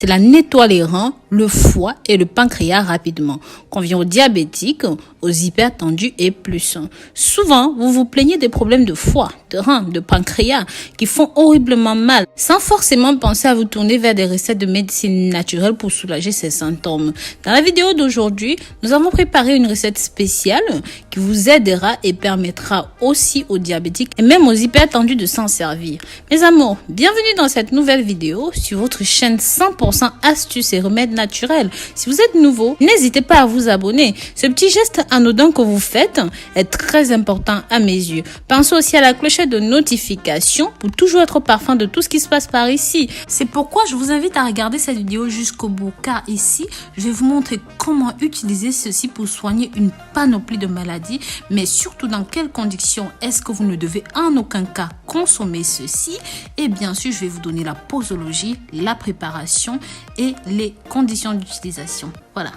Cela nettoie les reins, le foie et le pancréas rapidement. Convient aux diabétiques, aux hypertendus et plus. Souvent, vous vous plaignez des problèmes de foie, de reins, de pancréas qui font horriblement mal, sans forcément penser à vous tourner vers des recettes de médecine naturelle pour soulager ces symptômes. Dans la vidéo d'aujourd'hui, nous avons préparé une recette spéciale qui vous aidera et permettra aussi aux diabétiques et même aux hypertendus de s'en servir. Mes amours, bienvenue dans cette nouvelle vidéo sur votre chaîne 100% astuces et remèdes naturels. Si vous êtes nouveau, n'hésitez pas à vous abonner. Ce petit geste anodin que vous faites est très important à mes yeux. Pensez aussi à la clochette de notification pour toujours être au parfum de tout ce qui se passe par ici. C'est pourquoi je vous invite à regarder cette vidéo jusqu'au bout, car ici, je vais vous montrer comment utiliser ceci pour soigner une panoplie de maladies, mais surtout dans quelles conditions est-ce que vous ne devez en aucun cas consommer ceci. Et bien sûr, je vais vous donner la posologie, la préparation et les conditions d'utilisation. Voilà.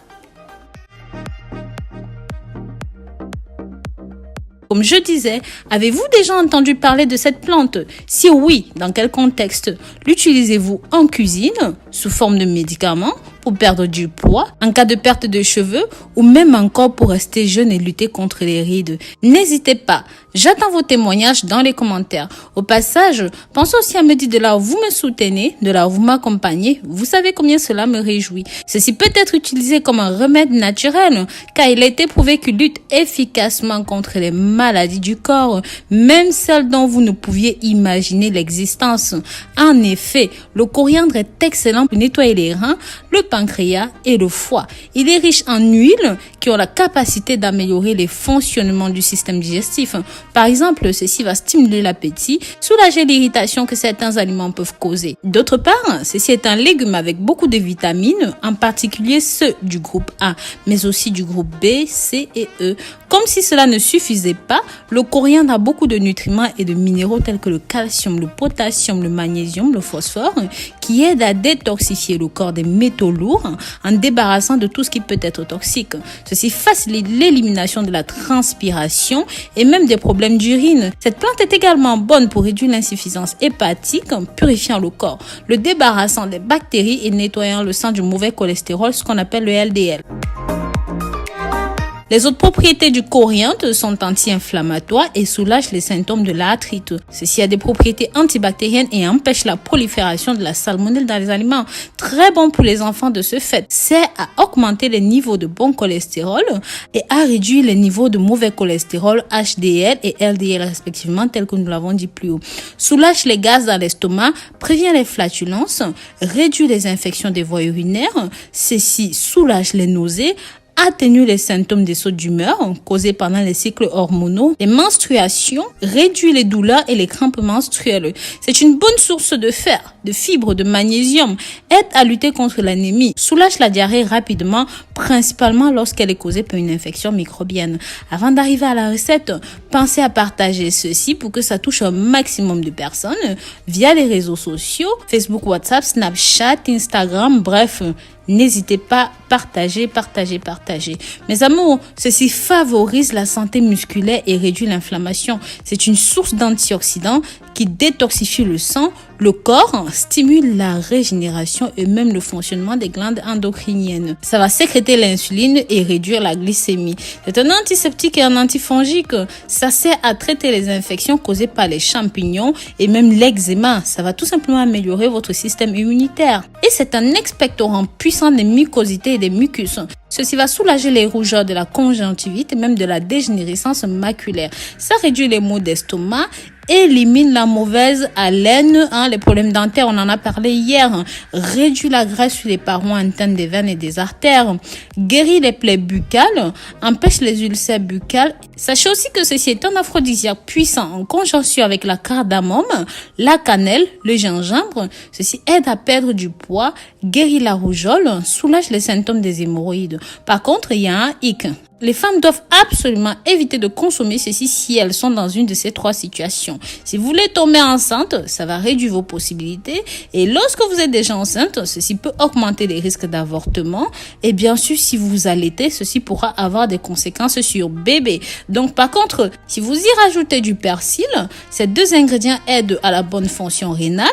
Comme je disais, avez-vous déjà entendu parler de cette plante? Si oui, dans quel contexte? L'utilisez-vous en cuisine, sous forme de médicament, pour perdre du poids, en cas de perte de cheveux, ou même encore pour rester jeune et lutter contre les rides? N'hésitez pas, j'attends vos témoignages dans les commentaires. Au passage, pensez aussi à me dire de là où vous me soutenez, de là où vous m'accompagnez. Vous savez combien cela me réjouit. Ceci peut être utilisé comme un remède naturel, car il a été prouvé qu'il lutte efficacement contre les maladies du corps, même celles dont vous ne pouviez imaginer l'existence. En effet, le coriandre est excellent pour nettoyer les reins, le pancréas et le foie. Il est riche en huiles qui ont la capacité d'améliorer les fonctionnements du système digestif. Par exemple, ceci va stimuler l'appétit, soulager l'irritation que certains aliments peuvent causer. D'autre part, ceci est un légume avec beaucoup de vitamines, en particulier ceux du groupe A, mais aussi du groupe B, C et E. Comme si cela ne suffisait pas, le coriandre a beaucoup de nutriments et de minéraux tels que le calcium, le potassium, le magnésium, le phosphore, qui aident à détoxifier le corps des métaux lourds en débarrassant de tout ce qui peut être toxique. Ceci facilite l'élimination de la transpiration et même des problèmes d'urine. Cette plante est également bonne pour réduire l'insuffisance hépatique, purifiant le corps, le débarrassant des bactéries et nettoyant le sang du mauvais cholestérol, ce qu'on appelle le LDL. Les autres propriétés du coriandre sont anti-inflammatoires et soulagent les symptômes de l'arthrite. Ceci a des propriétés antibactériennes et empêche la prolifération de la salmonelle dans les aliments. Très bon pour les enfants de ce fait. Sert à augmenter les niveaux de bon cholestérol et à réduire les niveaux de mauvais cholestérol HDL et LDL respectivement, tel que nous l'avons dit plus haut. Soulage les gaz dans l'estomac, prévient les flatulences, réduit les infections des voies urinaires. Ceci soulage les nausées, atténue les symptômes des sauts d'humeur causés pendant les cycles hormonaux, les menstruations, réduit les douleurs et les crampes menstruelles. C'est une bonne source de fer, de fibres, de magnésium, aide à lutter contre l'anémie, soulage la diarrhée rapidement, principalement lorsqu'elle est causée par une infection microbienne. Avant d'arriver à la recette, pensez à partager ceci pour que ça touche un maximum de personnes via les réseaux sociaux, Facebook, WhatsApp, Snapchat, Instagram, bref. N'hésitez pas, partagez. Mes amours, ceci favorise la santé musculaire et réduit l'inflammation. C'est une source d'antioxydants qui détoxifie le sang, le corps, stimule la régénération et même le fonctionnement des glandes endocriniennes. Ça va sécréter l'insuline et réduire la glycémie. C'est un antiseptique et un antifongique. Ça sert à traiter les infections causées par les champignons et même l'eczéma. Ça va tout simplement améliorer votre système immunitaire. Et c'est un expectorant puissant des mucosités et des mucus. Ceci va soulager les rougeurs de la conjonctivite et même de la dégénérescence maculaire. Ça réduit les maux d'estomac, élimine la mauvaise haleine, les problèmes dentaires, on en a parlé hier, réduit la graisse sur les parois internes des veines et des artères, guérit les plaies buccales, empêche les ulcères buccales. Sachez aussi que ceci est un aphrodisiaque puissant en conjonction avec la cardamome, la cannelle, le gingembre. Ceci aide à perdre du poids, guérit la rougeole, soulage les symptômes des hémorroïdes. Par contre, il y a un hic. Les femmes doivent absolument éviter de consommer ceci si elles sont dans une de ces 3 situations. Si vous voulez tomber enceinte, ça va réduire vos possibilités. Et lorsque vous êtes déjà enceinte, ceci peut augmenter les risques d'avortement. Et bien sûr, si vous allaitez, ceci pourra avoir des conséquences sur bébé. Donc par contre, si vous y rajoutez du persil, ces 2 ingrédients aident à la bonne fonction rénale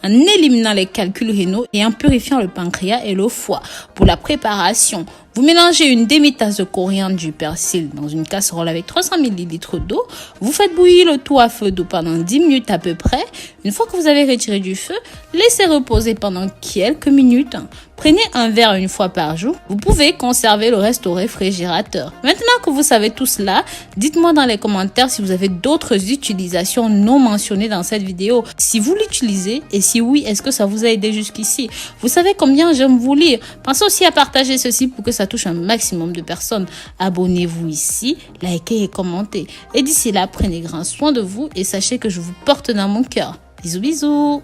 en éliminant les calculs rénaux et en purifiant le pancréas et le foie. Pour la préparation, vous mélangez une demi-tasse de coriandre, du persil dans une casserole avec 300 ml d'eau. Vous faites bouillir le tout à feu doux pendant 10 minutes à peu près. Une fois que vous avez retiré du feu, laissez reposer pendant quelques minutes. Prenez un verre une fois par jour. Vous pouvez conserver le reste au réfrigérateur. Maintenant que vous savez tout cela, dites-moi dans les commentaires si vous avez d'autres utilisations non mentionnées dans cette vidéo. Si vous l'utilisez et si oui, est-ce que ça vous a aidé jusqu'ici? Vous savez combien j'aime vous lire. Pensez aussi à partager ceci pour que ça touche un maximum de personnes. Abonnez-vous ici, likez et commentez. Et d'ici là, prenez grand soin de vous et sachez que je vous porte dans mon cœur. Bisous bisous.